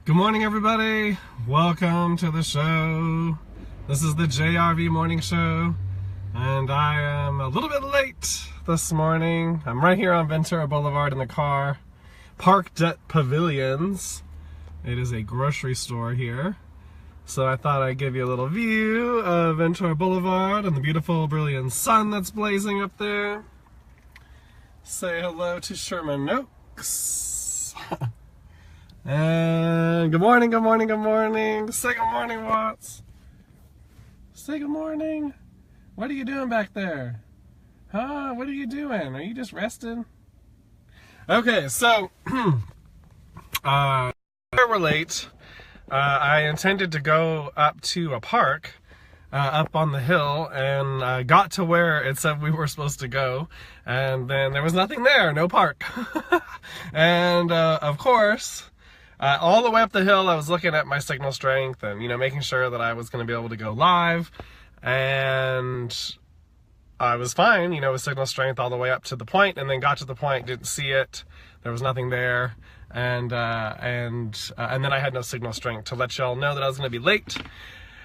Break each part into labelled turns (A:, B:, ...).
A: Good morning, everybody. Welcome to the show. This is the JRV morning show, and I am a little bit late this morning. I'm right here on Ventura Boulevard in the car, parked at Pavilions. It is a grocery store here, so I thought I'd give you a little view of Ventura Boulevard and the beautiful, brilliant sun that's blazing up there. Say hello to Sherman Oaks. And good morning, good morning, good morning. Say good morning, Watts. Say good morning. What are you doing back there? Huh? What are you doing? Are you just resting? Okay, so we're late. I intended to go up to a park up on the hill, and got to where it said we were supposed to go, and then there was nothing there, no park. And of course, all the way up the hill, I was looking at my signal strength and, making sure that I was going to be able to go live. And I was fine, with signal strength all the way up to the point, and then got to the point, didn't see it. There was nothing there. And then I had no signal strength to let y'all know that I was going to be late.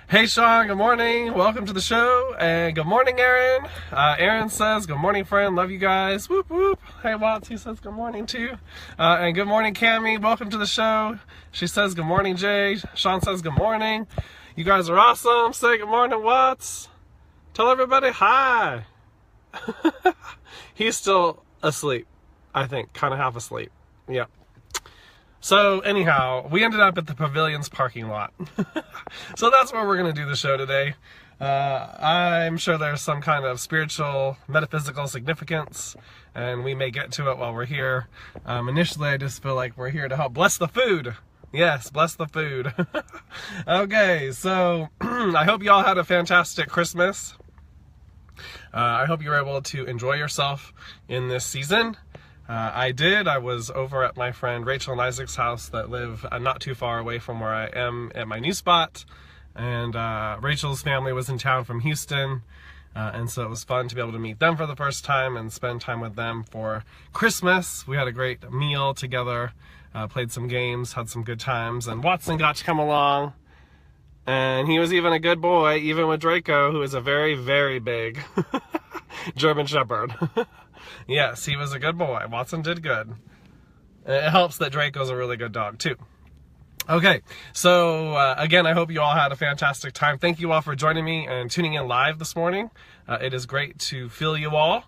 A: Hey Sean, good morning. Welcome to the show. And good morning, Aaron. Aaron says, good morning, friend. Love you guys. Whoop, whoop. Hey, Watts, he says good morning, too. And good morning, Cammie. Welcome to the show. She says good morning, Jay. Sean says good morning. You guys are awesome. Say good morning, Watts. Tell everybody hi. He's still asleep, I think. Kind of half asleep. Yep. So anyhow, we ended up at the Pavilions parking lot. So that's where we're going to do the show today. I'm sure there's some kind of spiritual, metaphysical significance, and we may get to it while we're here. Initially, I just feel like we're here to help bless the food. Yes, bless the food. Okay, so I hope you all had a fantastic Christmas. I hope you were able to enjoy yourself in this season. I did. I was over at my friend Rachel and Isaac's house that live not too far away from where I am at my new spot. And Rachel's family was in town from Houston. And so it was fun to be able to meet them for the first time and spend time with them for Christmas. We had a great meal together, played some games, had some good times. And Watson got to come along. And he was even a good boy, even with Draco, who is a very, very big German Shepherd. Yes, he was a good boy. Watson did good. It helps that Draco's a really good dog, too. Okay, so again, I hope you all had a fantastic time. Thank you all for joining me and tuning in live this morning. It is great to feel you all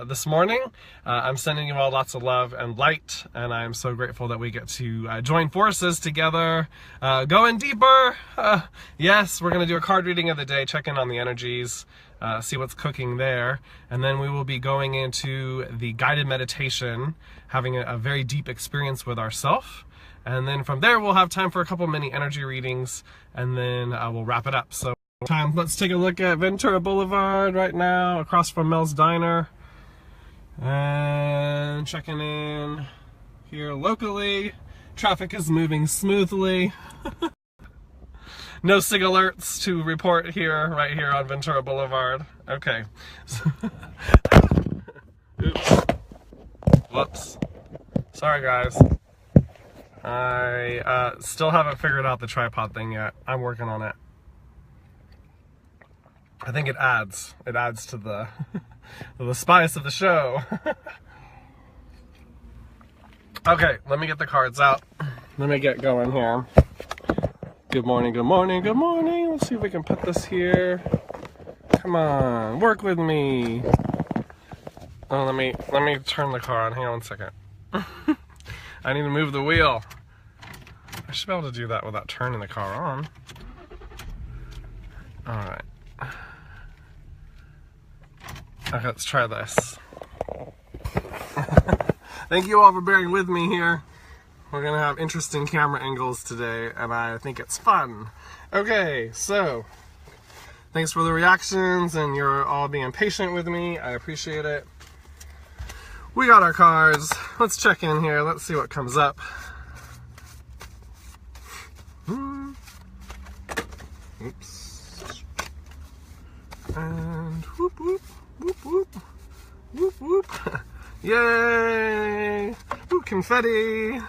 A: this morning. I'm sending you all lots of love and light, and I'm so grateful that we get to join forces together, going deeper. Yes, we're going to do a card reading of the day, check in on the energies, see what's cooking there, and then we will be going into the guided meditation, having a very deep experience with ourselves. And then from there, we'll have time for a couple mini energy readings, and then we'll wrap it up. So let's take a look at Ventura Boulevard right now, across from Mel's Diner. And checking in here locally. Traffic is moving smoothly. No SIG alerts to report here, right here on Ventura Boulevard. Okay. Oops. Whoops. Sorry, guys. I still haven't figured out the tripod thing yet. I'm working on it. I think it adds to the the spice of the show. Okay, let me get the cards out. Let me get going here. Good morning, good morning, good morning. Let's see if we can put this here. Come on, work with me. Oh, let me turn the car on. Hang on one second. I need to move the wheel. I should be able to do that without turning the car on. Alright. Okay, let's try this. Thank you all for bearing with me here. We're going to have interesting camera angles today, and I think it's fun. Okay, so thanks for the reactions, and you're all being patient with me. I appreciate it. We got our cards. Let's check in here. Let's see what comes up. Oops. And whoop, whoop, whoop, whoop, whoop, whoop. Yay! Ooh, confetti.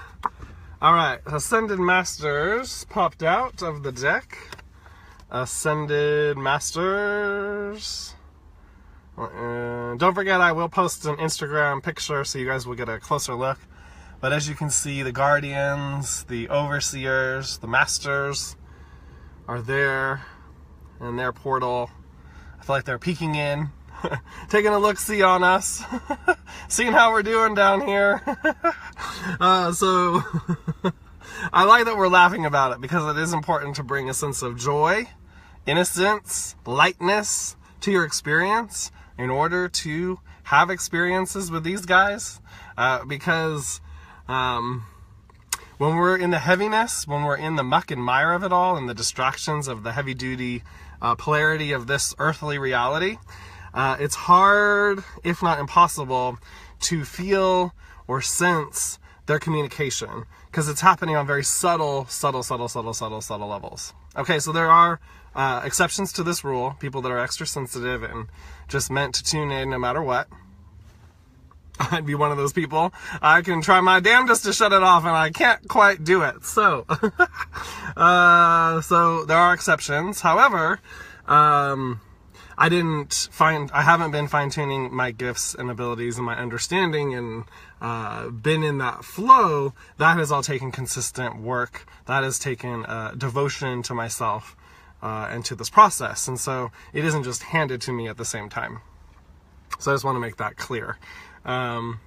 A: All right, Ascended Masters popped out of the deck. Ascended Masters. Don't forget, I will post an Instagram picture so you guys will get a closer look. But as you can see, the Guardians, the Overseers, the Masters are there in their portal. I feel like they're peeking in, taking a look-see on us, seeing how we're doing down here. So I like that we're laughing about it because it is important to bring a sense of joy, innocence, lightness to your experience in order to have experiences with these guys. Because when we're in the heaviness, when we're in the muck and mire of it all and the distractions of the heavy-duty polarity of this earthly reality, it's hard, if not impossible, to feel or sense their communication because it's happening on very subtle levels. Okay, so there are exceptions to this rule, people that are extra sensitive and just meant to tune in no matter what. I'd be one of those people. I can try my damnedest to shut it off and I can't quite do it. So, so there are exceptions. However, I haven't been fine-tuning my gifts and abilities and my understanding and been in that flow. That has all taken consistent work. That has taken devotion to myself and to this process. And so it isn't just handed to me at the same time. So I just want to make that clear. And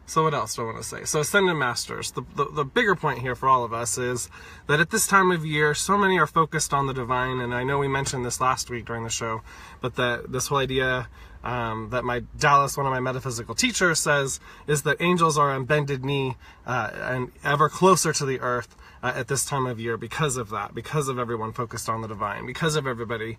A: so what else do I want to say? So Ascended Masters, the bigger point here for all of us is that at this time of year, so many are focused on the divine, and I know we mentioned this last week during the show, but that this whole idea that my Dallas, one of my metaphysical teachers, says is that angels are on bended knee and ever closer to the earth at this time of year because of that, because of everyone focused on the divine, because of everybody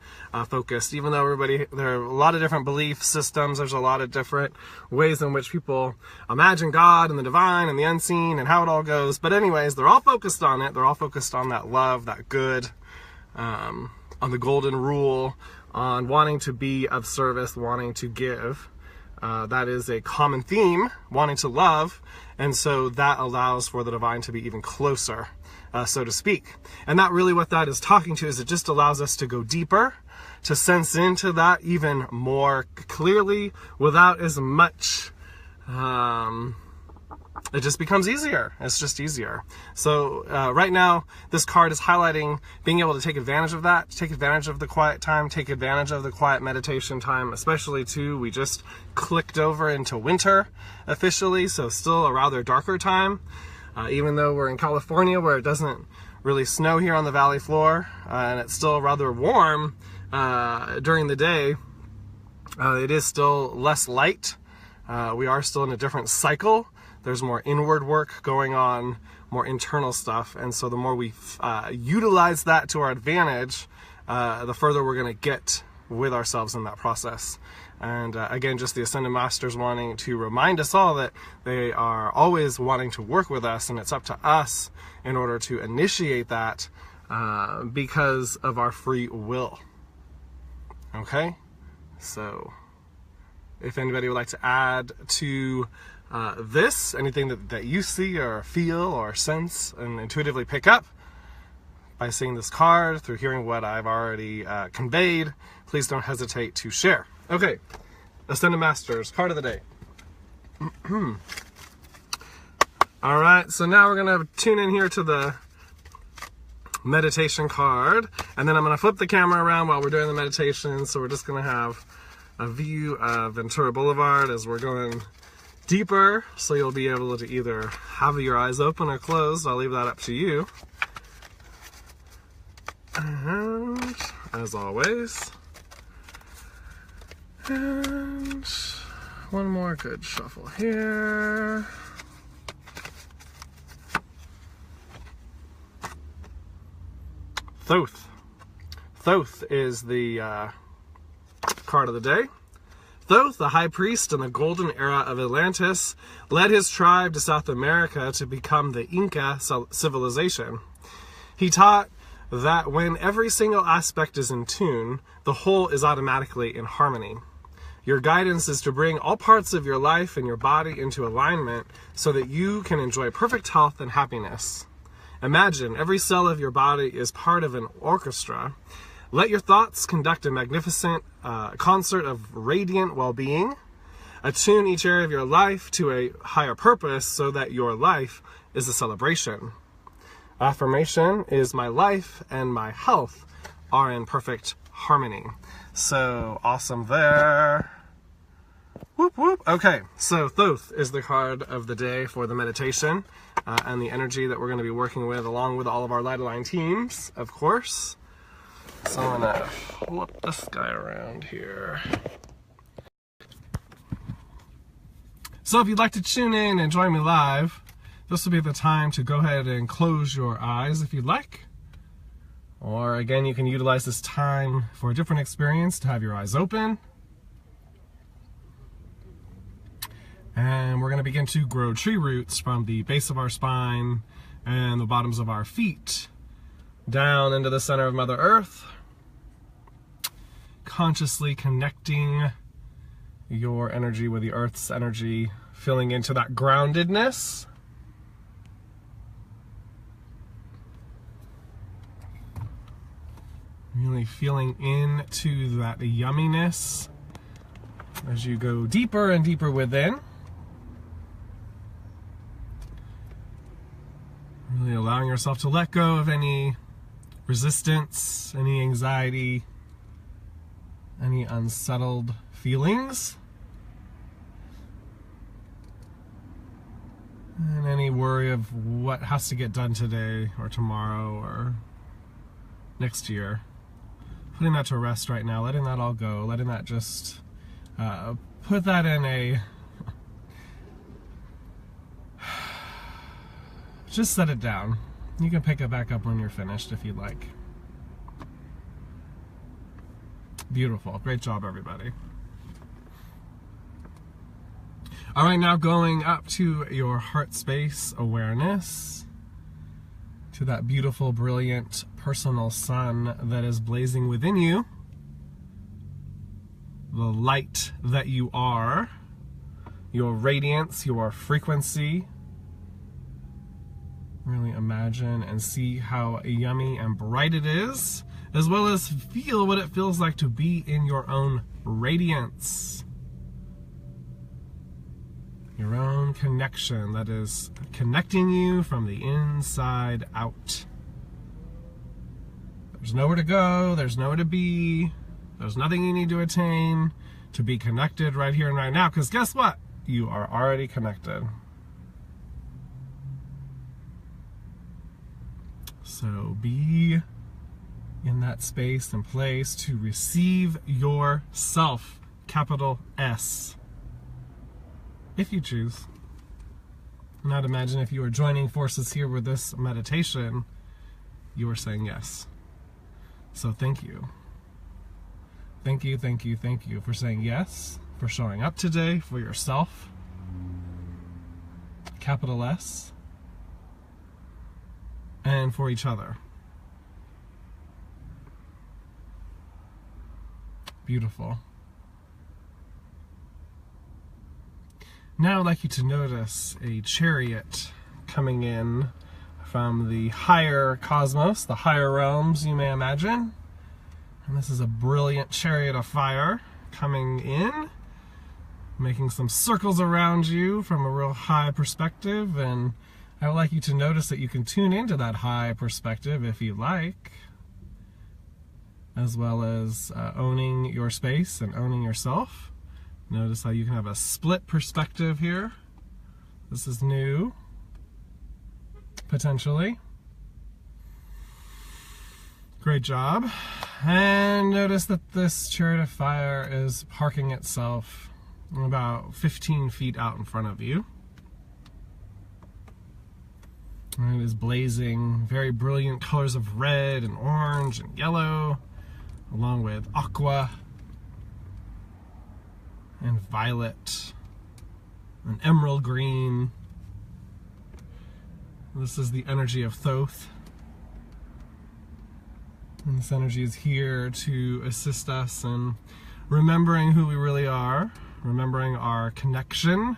A: focused, even though there are a lot of different belief systems, there's a lot of different ways in which people imagine God and the divine and the unseen and how it all goes. But anyways, they're all focused on it. They're all focused on that love, that good, on the golden rule, on wanting to be of service, wanting to give. That is a common theme, wanting to love, and so that allows for the divine to be even closer, so to speak. And that really what that is talking to is it just allows us to go deeper, to sense into that even more clearly without as much, it just becomes easier. It's just easier. So right now, this card is highlighting being able to take advantage of that, take advantage of the quiet time, take advantage of the quiet meditation time, especially too, we just clicked over into winter officially, so still a rather darker time. Even though we're in California where it doesn't really snow here on the valley floor, and it's still rather warm during the day, it is still less light. We are still in a different cycle. There's more inward work going on, more internal stuff, and so the more we utilize that to our advantage, the further we're going to get with ourselves in that process. And again, just the Ascended Masters wanting to remind us all that they are always wanting to work with us, and it's up to us in order to initiate that because of our free will. Okay? So, if anybody would like to add to this, anything that you see or feel or sense and intuitively pick up by seeing this card, through hearing what I've already conveyed, please don't hesitate to share. Okay, Ascended Masters, card of the day. All right, so now we're going to tune in here to the meditation card, and then I'm going to flip the camera around while we're doing the meditation, so we're just going to have a view of Ventura Boulevard as we're going deeper, so you'll be able to either have your eyes open or closed. I'll leave that up to you. And as always, and one more good shuffle here. Thoth. Thoth is the card of the day. Thoth, the high priest in the golden era of Atlantis, led his tribe to South America to become the Inca civilization. He taught that when every single aspect is in tune, the whole is automatically in harmony. Your guidance is to bring all parts of your life and your body into alignment so that you can enjoy perfect health and happiness. Imagine every cell of your body is part of an orchestra. Let your thoughts conduct a magnificent concert of radiant well-being. Attune each area of your life to a higher purpose so that your life is a celebration. Affirmation is my life and my health are in perfect harmony. So awesome there. Whoop, whoop. Okay, so Thoth is the card of the day for the meditation and the energy that we're going to be working with along with all of our Light Align teams, of course. So I'm going to flip this guy around here. So if you'd like to tune in and join me live, this will be the time to go ahead and close your eyes if you'd like. Or again, you can utilize this time for a different experience to have your eyes open. And we're going to begin to grow tree roots from the base of our spine and the bottoms of our feet down into the center of Mother Earth, consciously connecting your energy with the Earth's energy, filling into that groundedness. Really feeling into that yumminess as you go deeper and deeper within. Really allowing yourself to let go of any resistance, any anxiety, any unsettled feelings, and any worry of what has to get done today or tomorrow or next year. Putting that to rest right now, letting that all go, letting that just put that in a just set it down. You can pick it back up when you're finished if you'd like. Beautiful. Great job, everybody. All right, now going up to your heart space awareness, to that beautiful, brilliant, personal sun that is blazing within you, the light that you are, your radiance, your frequency. Really imagine and see how yummy and bright it is, as well as feel what it feels like to be in your own radiance. Your own connection that is connecting you from the inside out. There's nowhere to go, there's nowhere to be, there's nothing you need to attain to be connected right here and right now, because guess what? You are already connected. So be in that space and place to receive yourself, capital S, if you choose. Now imagine if you were joining forces here with this meditation, you are saying yes. So thank you. Thank you, thank you, thank you for saying yes, for showing up today for yourself, capital S, and for each other. Beautiful. Now I'd like you to notice a chariot coming in from the higher cosmos, the higher realms, you may imagine. And this is a brilliant chariot of fire coming in, making some circles around you from a real high perspective. And I would like you to notice that you can tune into that high perspective if you like, as well as owning your space and owning yourself. Notice how you can have a split perspective here. This is new, potentially. Great job. And notice that this chariot of fire is parking itself about 15 feet out in front of you. And it is blazing very brilliant colors of red and orange and yellow, along with aqua and violet and emerald green. This is the energy of Thoth. And this energy is here to assist us in remembering who we really are, remembering our connection.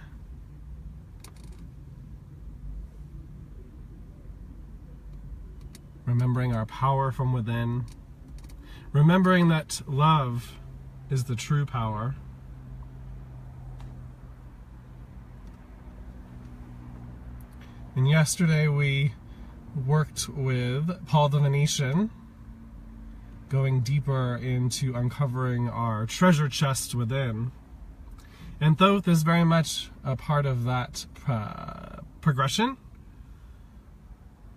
A: Remembering our power from within. Remembering that love is the true power. And yesterday we worked with Paul the Venetian, going deeper into uncovering our treasure chest within. And Thoth is very much a part of that progression,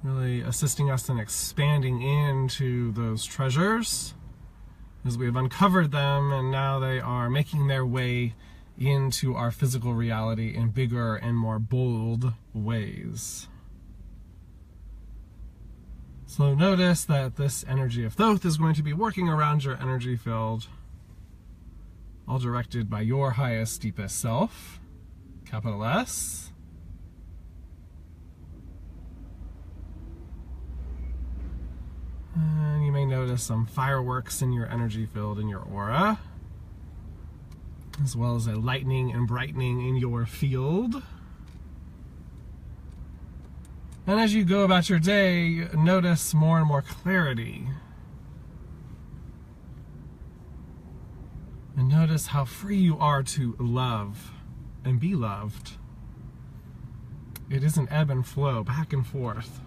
A: really assisting us in expanding into those treasures as we have uncovered them, and now they are making their way into our physical reality in bigger and more bold ways. So notice that this energy of Thoth is going to be working around your energy field, all directed by your highest, deepest self, capital S. And you may notice some fireworks in your energy field, in your aura, as well as a lightening and brightening in your field. And as you go about your day, notice more and more clarity. And notice how free you are to love and be loved. It is an ebb and flow, back and forth.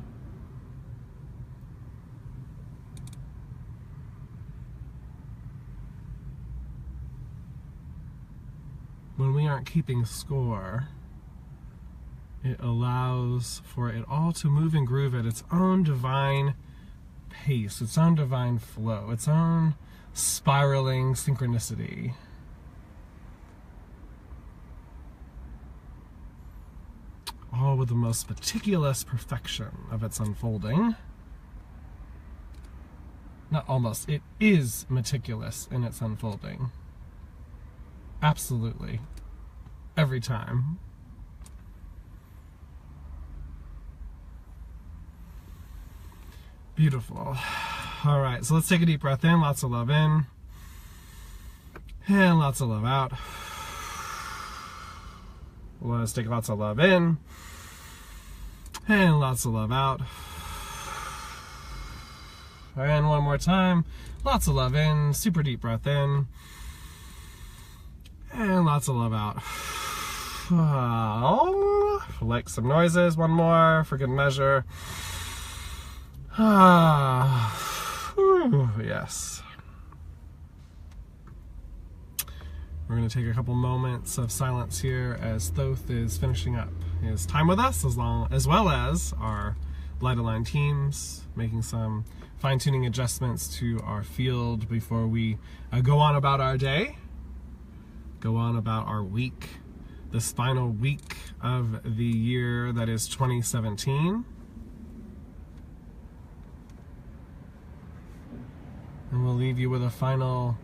A: When we aren't keeping score, it allows for it all to move and groove at its own divine pace, its own divine flow, its own spiraling synchronicity. All with the most meticulous perfection of its unfolding. Not almost, it is meticulous in its unfolding. Absolutely. Every time. Beautiful. All right, so let's take a deep breath in, lots of love in, and lots of love out. Let's take lots of love in, and lots of love out. And one more time, lots of love in, super deep breath in, and lots of love out. Like some noises, one more for good measure. Yes. We're going to take a couple moments of silence here as Thoth is finishing up his time with us, as well as our light aligned teams, making some fine-tuning adjustments to our field before we go on about our day, go on about our week, this final week of the year that is 2017. And we'll leave you with a final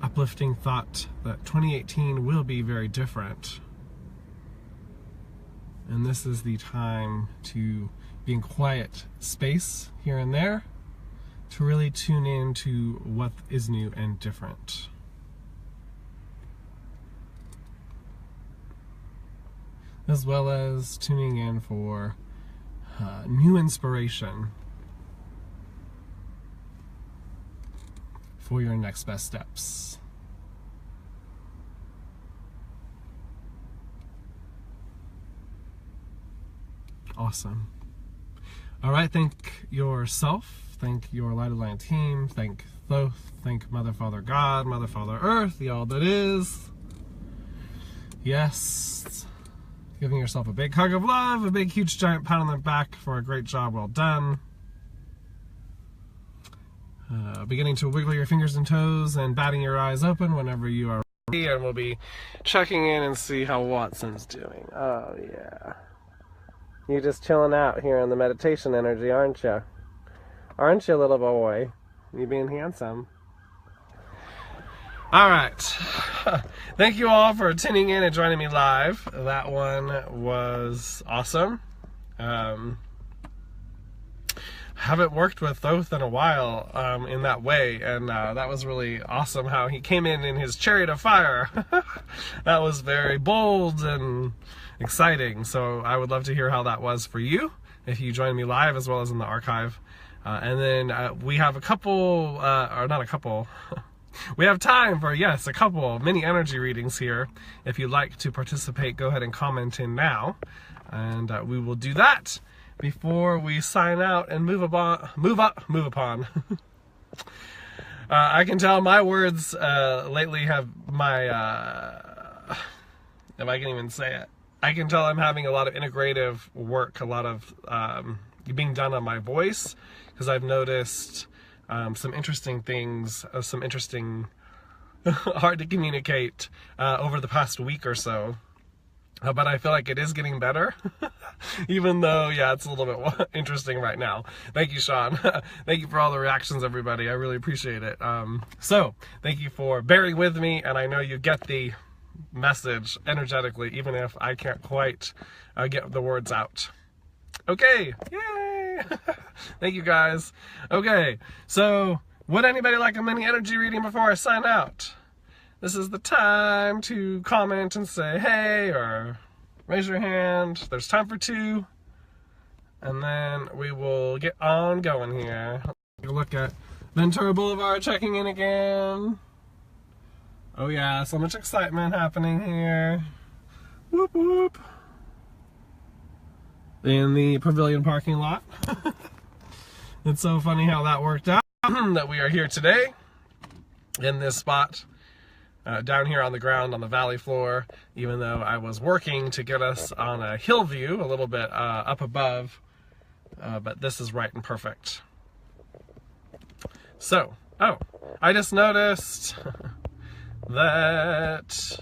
A: uplifting thought that 2018 will be very different. And this is the time to be in quiet space here and there to really tune in to what is new and different. As well as tuning in for new inspiration for your next best steps. Awesome. All right, thank yourself, thank your Light Aligned team, thank Thoth, thank Mother, Father, God, Mother, Father, Earth, the all that is. Yes. Giving yourself a big hug of love, a big, huge, giant pat on the back for a great job well done. Beginning to wiggle your fingers and toes and batting your eyes open whenever you are ready, and we'll be checking in and see how Watson's doing. Oh yeah. You just chilling out here in the meditation energy, aren't you? Aren't you, little boy? You being handsome. All right. Thank you all for tuning in and joining me live. That one was awesome. haven't worked with Thoth in a while in that way, and that was really awesome how he came in his chariot of fire. That was very bold and exciting, so I would love to hear how that was for you if you join me live as well as in the archive. And then we have a couple, or not a couple, we have time for, yes, a couple mini energy readings here. If you'd like to participate, go ahead and comment in now, and we will do that before we sign out and move upon. I can tell my words lately have if I can even say it, I can tell I'm having a lot of integrative work, a lot of being done on my voice, because I've noticed some interesting things, some interesting, hard to communicate over the past week or so. But I feel like it is getting better, even though, yeah, it's a little bit interesting right now. Thank you, Sean. Thank you for all the reactions, everybody. I really appreciate it. So, thank you for bearing with me, and I know you get the message energetically, even if I can't quite get the words out. Okay, yay! Thank you, guys. Okay, so would anybody like a mini energy reading before I sign out? This is the time to comment and say hey, or raise your hand. There's time for 2, and then we will get on going here. Take a look at Ventura Boulevard checking in again. Oh yeah, so much excitement happening here. Whoop whoop. In the pavilion parking lot. It's so funny how that worked out, that we are here today in this spot. Down here on the ground on the valley floor, even though I was working to get us on a hill view a little bit up above, but this is right and perfect. So, oh, I just noticed that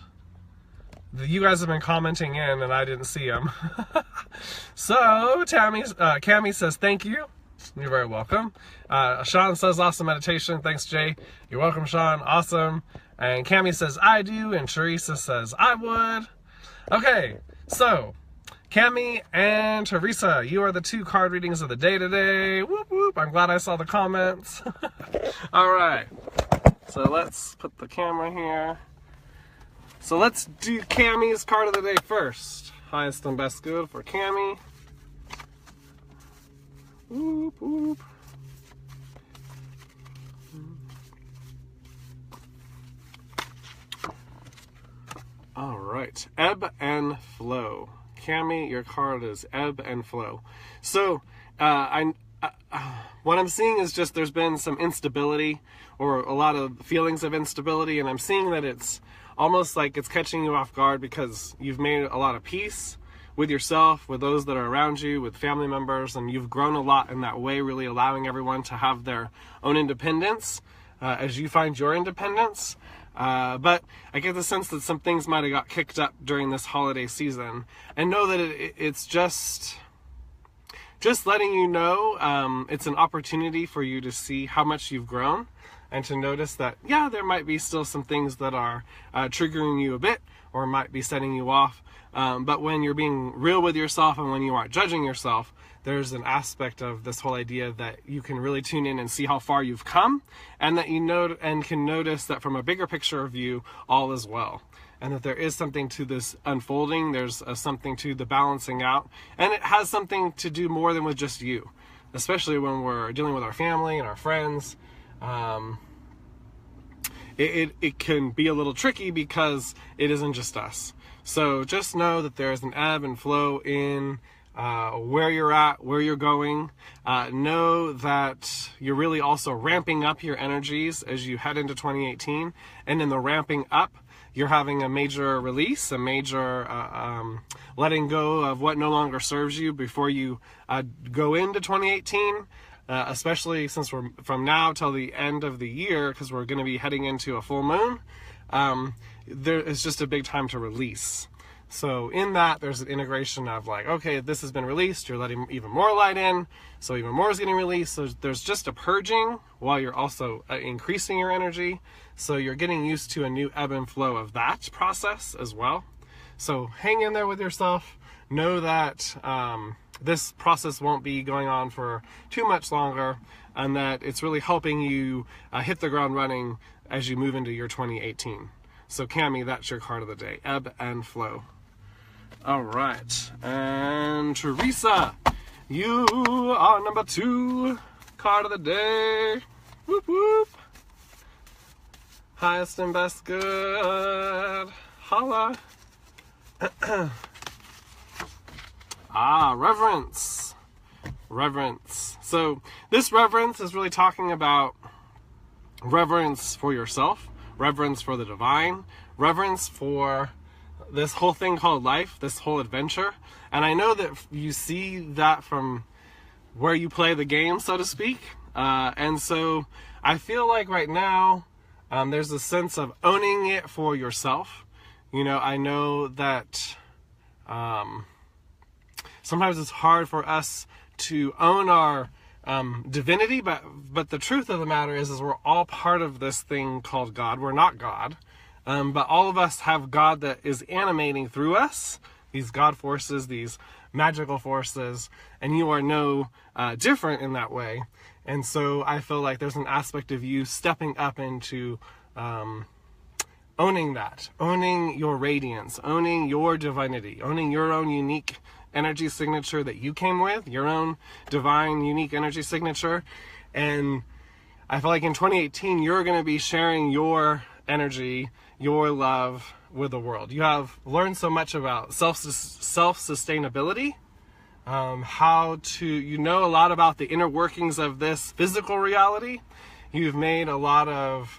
A: you guys have been commenting in and I didn't see them. So, Cami says thank you. You're very welcome. Sean says awesome meditation. Thanks, Jay. You're welcome, Sean. Awesome. And Cami says I do, and Teresa says I would. Okay, so Cami and Teresa, you are the 2 card readings of the day today. Whoop whoop. I'm glad I saw the comments. All right. So let's put the camera here. So let's do Cami's card of the day first. Highest and best good for Cami. Whoop whoop. All right, ebb and flow. Cami, your card is ebb and flow. So, what I'm seeing is just there's been some instability, or a lot of feelings of instability, and I'm seeing that it's almost like it's catching you off guard because you've made a lot of peace with yourself, with those that are around you, with family members, and you've grown a lot in that way, really allowing everyone to have their own independence as you find your independence. But I get the sense that some things might have got kicked up during this holiday season, and know that it's just letting you know it's an opportunity for you to see how much you've grown, and to notice that, yeah, there might be still some things that are triggering you a bit, or might be setting you off. But when you're being real with yourself and when you aren't judging yourself, there's an aspect of this whole idea that you can really tune in and see how far you've come, and that you know and can notice that from a bigger picture view, all is well. And that there is something to this unfolding, there's something to the balancing out, and it has something to do more than with just you, especially when we're dealing with our family and our friends. It can be a little tricky because it isn't just us. So just know that there is an ebb and flow in where you're at, where you're going. Know that you're really also ramping up your energies as you head into 2018. And in the ramping up, you're having a major release, a major letting go of what no longer serves you before you go into 2018. Especially since we're from now till the end of the year, because we're going to be heading into a full moon. There is just a big time to release. So in that, there's an integration of like, okay, this has been released, you're letting even more light in, so even more is getting released. So there's just a purging while you're also increasing your energy. So you're getting used to a new ebb and flow of that process as well. So hang in there with yourself. Know that this process won't be going on for too much longer, and that it's really helping you hit the ground running as you move into your 2018. So Cami, that's your card of the day, ebb and flow. All right, and Teresa, you are number 2 card of the day. Whoop whoop. Highest and best good. Holla. Reverence. Reverence. So this reverence is really talking about reverence for yourself, reverence for the divine, reverence for this whole thing called life, this whole adventure. And I know that you see that from where you play the game, so to speak. And so I feel like right now there's a sense of owning it for yourself. You know, I know that sometimes it's hard for us to own our divinity, but the truth of the matter is we're all part of this thing called God. We're not God, but all of us have God that is animating through us, these God forces, these magical forces, and you are no different in that way. And so I feel like there's an aspect of you stepping up into owning that, owning your radiance, owning your divinity, owning your own unique energy signature that you came with, your own divine unique energy signature. And I feel like in 2018 you're going to be sharing your energy, your love with the world. You have learned so much about self-sustainability, how to, you know a lot about the inner workings of this physical reality. You've made a lot of,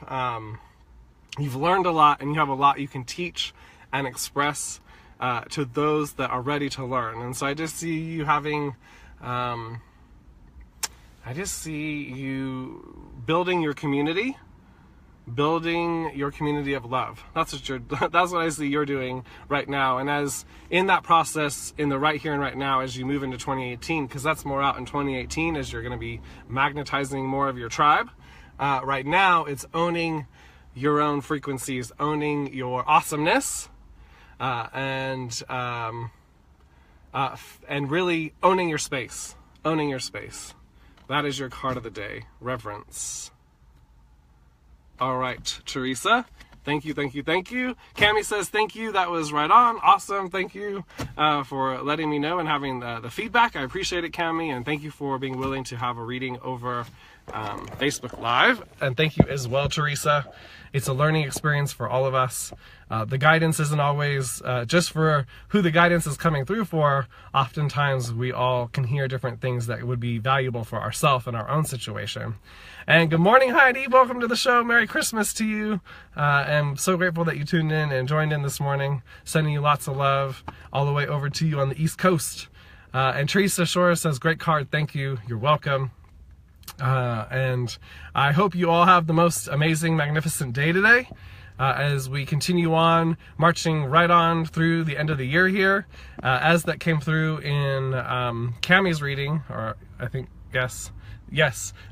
A: you've learned a lot, and you have a lot you can teach and express to those that are ready to learn. And so I just see you having, I just see you building your community of love. That's what I see you're doing right now. And as in that process, in the right here and right now, as you move into 2018, because that's more out in 2018, as you're going to be magnetizing more of your tribe. Right now, it's owning your own frequencies, owning your awesomeness, and really owning your space. Owning your space. That is your card of the day. Reverence. All right, Teresa. Thank you, thank you, thank you. Cami says thank you. That was right on. Awesome. Thank you for letting me know and having the feedback. I appreciate it, Cami. And thank you for being willing to have a reading over Facebook Live. And thank you as well, Teresa. It's a learning experience for all of us. The guidance isn't always just for who the guidance is coming through for. Oftentimes we all can hear different things that would be valuable for ourselves and our own situation. And good morning, Heidi. Welcome to the show. Merry Christmas to you. I'm so grateful that you tuned in and joined in this morning. Sending you lots of love all the way over to you on the East Coast. And Teresa Shore says, great card. Thank you. You're welcome. And I hope you all have the most amazing, magnificent day today as we continue on marching right on through the end of the year here. As that came through in Cami's reading, or I think, yes,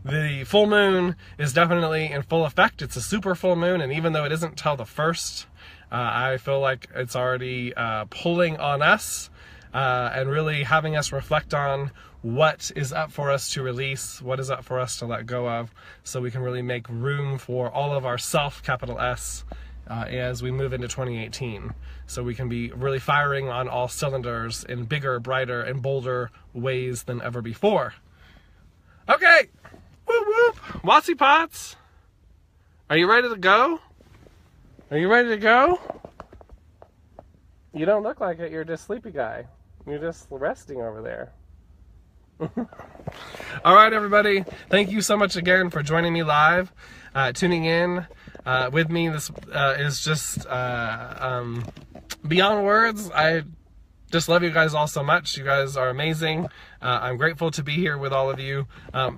A: the full moon is definitely in full effect. It's a super full moon, and even though it isn't till the 1st, I feel like it's already pulling on us and really having us reflect on what is up for us to release, what is up for us to let go of, so we can really make room for all of our self, capital S, as we move into 2018. So we can be really firing on all cylinders in bigger, brighter, and bolder ways than ever before. Okay, whoop whoop, Watsy Pots, are you ready to go? Are you ready to go? You don't look like it, you're just sleepy guy. You're just resting over there. All right, everybody. Thank you so much again for joining me live, tuning in with me. This is just beyond words. I just love you guys all so much. You guys are amazing. I'm grateful to be here with all of you.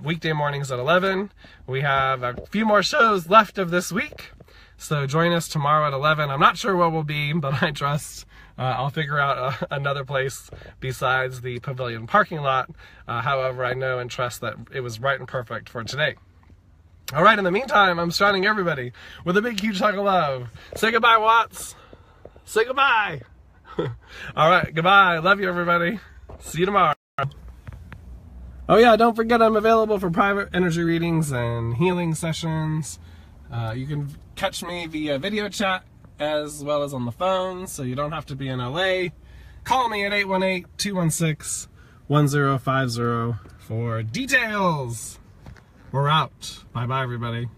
A: Weekday mornings at 11. We have a few more shows left of this week, so join us tomorrow at 11. I'm not sure where we'll be, but I trust I'll figure out another place besides the pavilion parking lot. However, I know and trust that it was right and perfect for today. All right, in the meantime, I'm surrounding everybody with a big, huge hug of love. Say goodbye, Watts. Say goodbye. All right, goodbye. Love you, everybody. See you tomorrow. Oh yeah, don't forget I'm available for private energy readings and healing sessions. You can catch me via video chat as well as on the phone, so you don't have to be in LA. Call me at 818-216-1050 for details. We're out. Bye-bye, everybody.